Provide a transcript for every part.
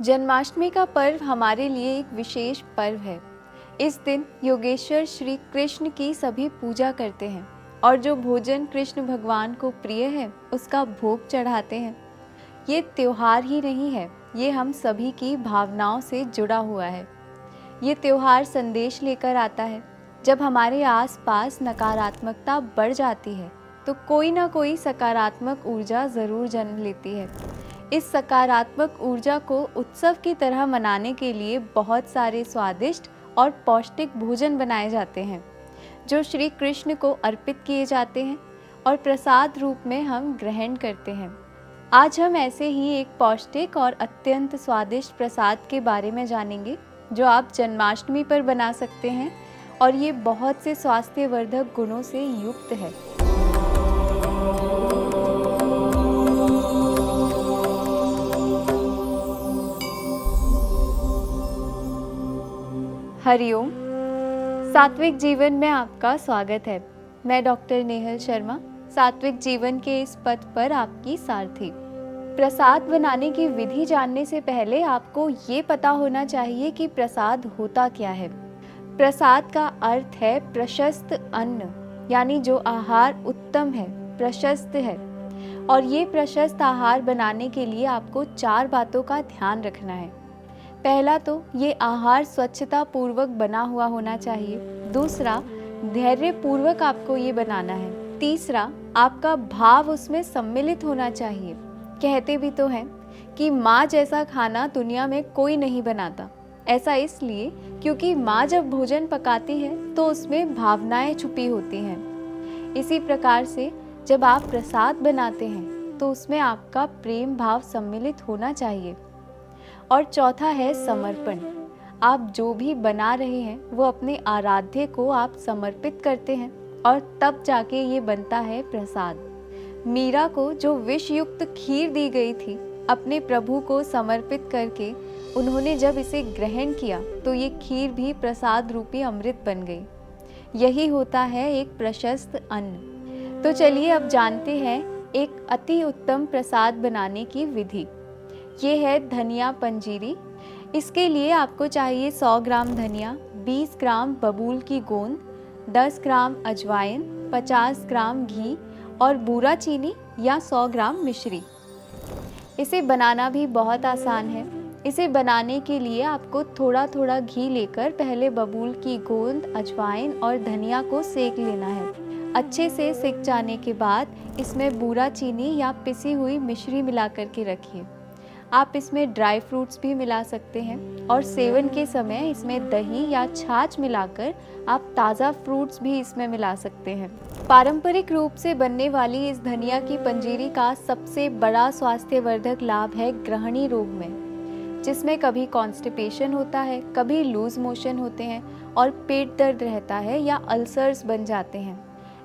जन्माष्टमी का पर्व हमारे लिए एक विशेष पर्व है। इस दिन योगेश्वर श्री कृष्ण की सभी पूजा करते हैं और जो भोजन कृष्ण भगवान को प्रिय है उसका भोग चढ़ाते हैं। ये त्योहार ही नहीं है, ये हम सभी की भावनाओं से जुड़ा हुआ है। ये त्योहार संदेश लेकर आता है। जब हमारे आसपास नकारात्मकता बढ़ जाती है तो कोई ना कोई सकारात्मक ऊर्जा ज़रूर जन्म लेती है। इस सकारात्मक ऊर्जा को उत्सव की तरह मनाने के लिए बहुत सारे स्वादिष्ट और पौष्टिक भोजन बनाए जाते हैं जो श्री कृष्ण को अर्पित किए जाते हैं और प्रसाद रूप में हम ग्रहण करते हैं। आज हम ऐसे ही एक पौष्टिक और अत्यंत स्वादिष्ट प्रसाद के बारे में जानेंगे जो आप जन्माष्टमी पर बना सकते हैं और ये बहुत से स्वास्थ्यवर्धक गुणों से युक्त है। हरिओम, सात्विक जीवन में आपका स्वागत है। मैं डॉक्टर नेहल शर्मा, सात्विक जीवन के इस पथ पर आपकी सारथी। प्रसाद बनाने की विधि जानने से पहले आपको ये पता होना चाहिए कि प्रसाद होता क्या है। प्रसाद का अर्थ है प्रशस्त अन्न, यानी जो आहार उत्तम है, प्रशस्त है। और ये प्रशस्त आहार बनाने के लिए आपको 4 बातों का ध्यान रखना है। पहला तो ये आहार स्वच्छता पूर्वक बना हुआ होना चाहिए। दूसरा, धैर्य पूर्वक आपको ये बनाना है। तीसरा, आपका भाव उसमें सम्मिलित होना चाहिए। कहते भी तो हैं कि माँ जैसा खाना दुनिया में कोई नहीं बनाता। ऐसा इसलिए क्योंकि माँ जब भोजन पकाती है तो उसमें भावनाएं छुपी होती हैं। इसी प्रकार से जब आप प्रसाद बनाते हैं तो उसमें आपका प्रेम भाव सम्मिलित होना चाहिए। और चौथा है समर्पण। आप जो भी बना रहे हैं वो अपने आराध्य को आप समर्पित करते हैं और तब जाके ये बनता है प्रसाद। मीरा को जो विष युक्त खीर दी गई थी, अपने प्रभु को समर्पित करके उन्होंने जब इसे ग्रहण किया तो ये खीर भी प्रसाद रूपी अमृत बन गई। यही होता है एक प्रशस्त अन्न। तो चलिए अब जानते हैं एक अति उत्तम प्रसाद बनाने की विधि। ये है धनिया पंजीरी। इसके लिए आपको चाहिए 100 ग्राम धनिया, 20 ग्राम बबूल की गोंद, 10 ग्राम अजवाइन, 50 ग्राम घी और बूरा चीनी या 100 ग्राम मिश्री। इसे बनाना भी बहुत आसान है। इसे बनाने के लिए आपको थोड़ा थोड़ा घी लेकर पहले बबूल की गोंद, अजवाइन और धनिया को सेक लेना है। अच्छे से सिक जाने के बाद इसमें बूरा चीनी या पिसी हुई मिश्री मिला करके रखिए। आप इसमें ड्राई फ्रूट्स भी मिला सकते हैं और सेवन के समय इसमें दही या छाछ मिलाकर आप ताज़ा फ्रूट्स भी इसमें मिला सकते हैं। पारंपरिक रूप से बनने वाली इस धनिया की पंजीरी का सबसे बड़ा स्वास्थ्यवर्धक लाभ है ग्रहणी रोग में, जिसमें कभी कॉन्स्टिपेशन होता है, कभी लूज मोशन होते हैं और पेट दर्द रहता है या अल्सर्स बन जाते हैं।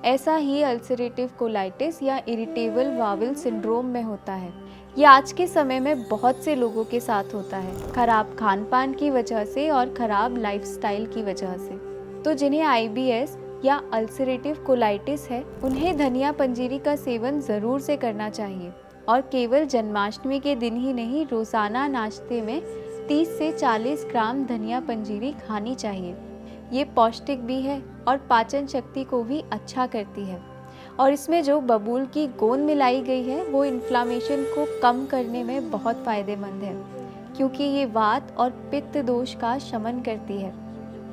ऐसा ही अल्सरेटिव कोलाइटिस या इरिटेबल बाउल सिंड्रोम में होता है। ये आज के समय में बहुत से लोगों के साथ होता है, खराब खान पान की वजह से और खराब लाइफस्टाइल की वजह से। तो जिन्हें IBS या अल्सरेटिव कोलाइटिस है उन्हें धनिया पंजीरी का सेवन ज़रूर से करना चाहिए और केवल जन्माष्टमी के दिन ही नहीं, रोज़ाना नाश्ते में 30 से 40 ग्राम धनिया पंजीरी खानी चाहिए। ये पौष्टिक भी है और पाचन शक्ति को भी अच्छा करती है। और इसमें जो बबूल की गोंद मिलाई गई है वो इन्फ्लामेशन को कम करने में बहुत फ़ायदेमंद है, क्योंकि ये वात और पित्त दोष का शमन करती है।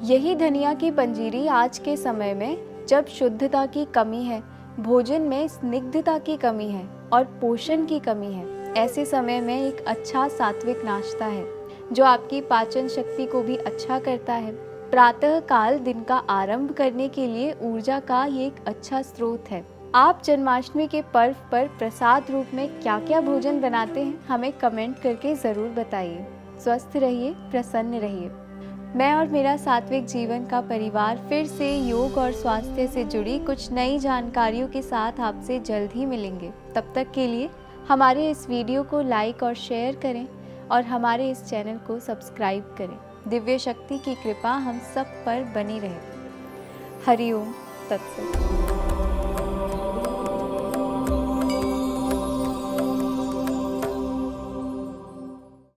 यही धनिया की पंजीरी आज के समय में जब शुद्धता की कमी है, भोजन में स्निग्धता की कमी है और पोषण की कमी है, ऐसे समय में एक अच्छा सात्विक नाश्ता है जो आपकी पाचन शक्ति को भी अच्छा करता है। प्रातः काल दिन का आरंभ करने के लिए ऊर्जा का ये एक अच्छा स्रोत है। आप जन्माष्टमी के पर्व पर प्रसाद रूप में क्या क्या भोजन बनाते हैं, हमें कमेंट करके ज़रूर बताइए। स्वस्थ रहिए, प्रसन्न रहिए। मैं और मेरा सात्विक जीवन का परिवार फिर से योग और स्वास्थ्य से जुड़ी कुछ नई जानकारियों के साथ आपसे जल्द ही मिलेंगे। तब तक के लिए हमारे इस वीडियो को लाइक और शेयर करें और हमारे इस चैनल को सब्सक्राइब करें। दिव्य शक्ति की कृपा हम सब पर बनी रहे। हरिओम तत्सत।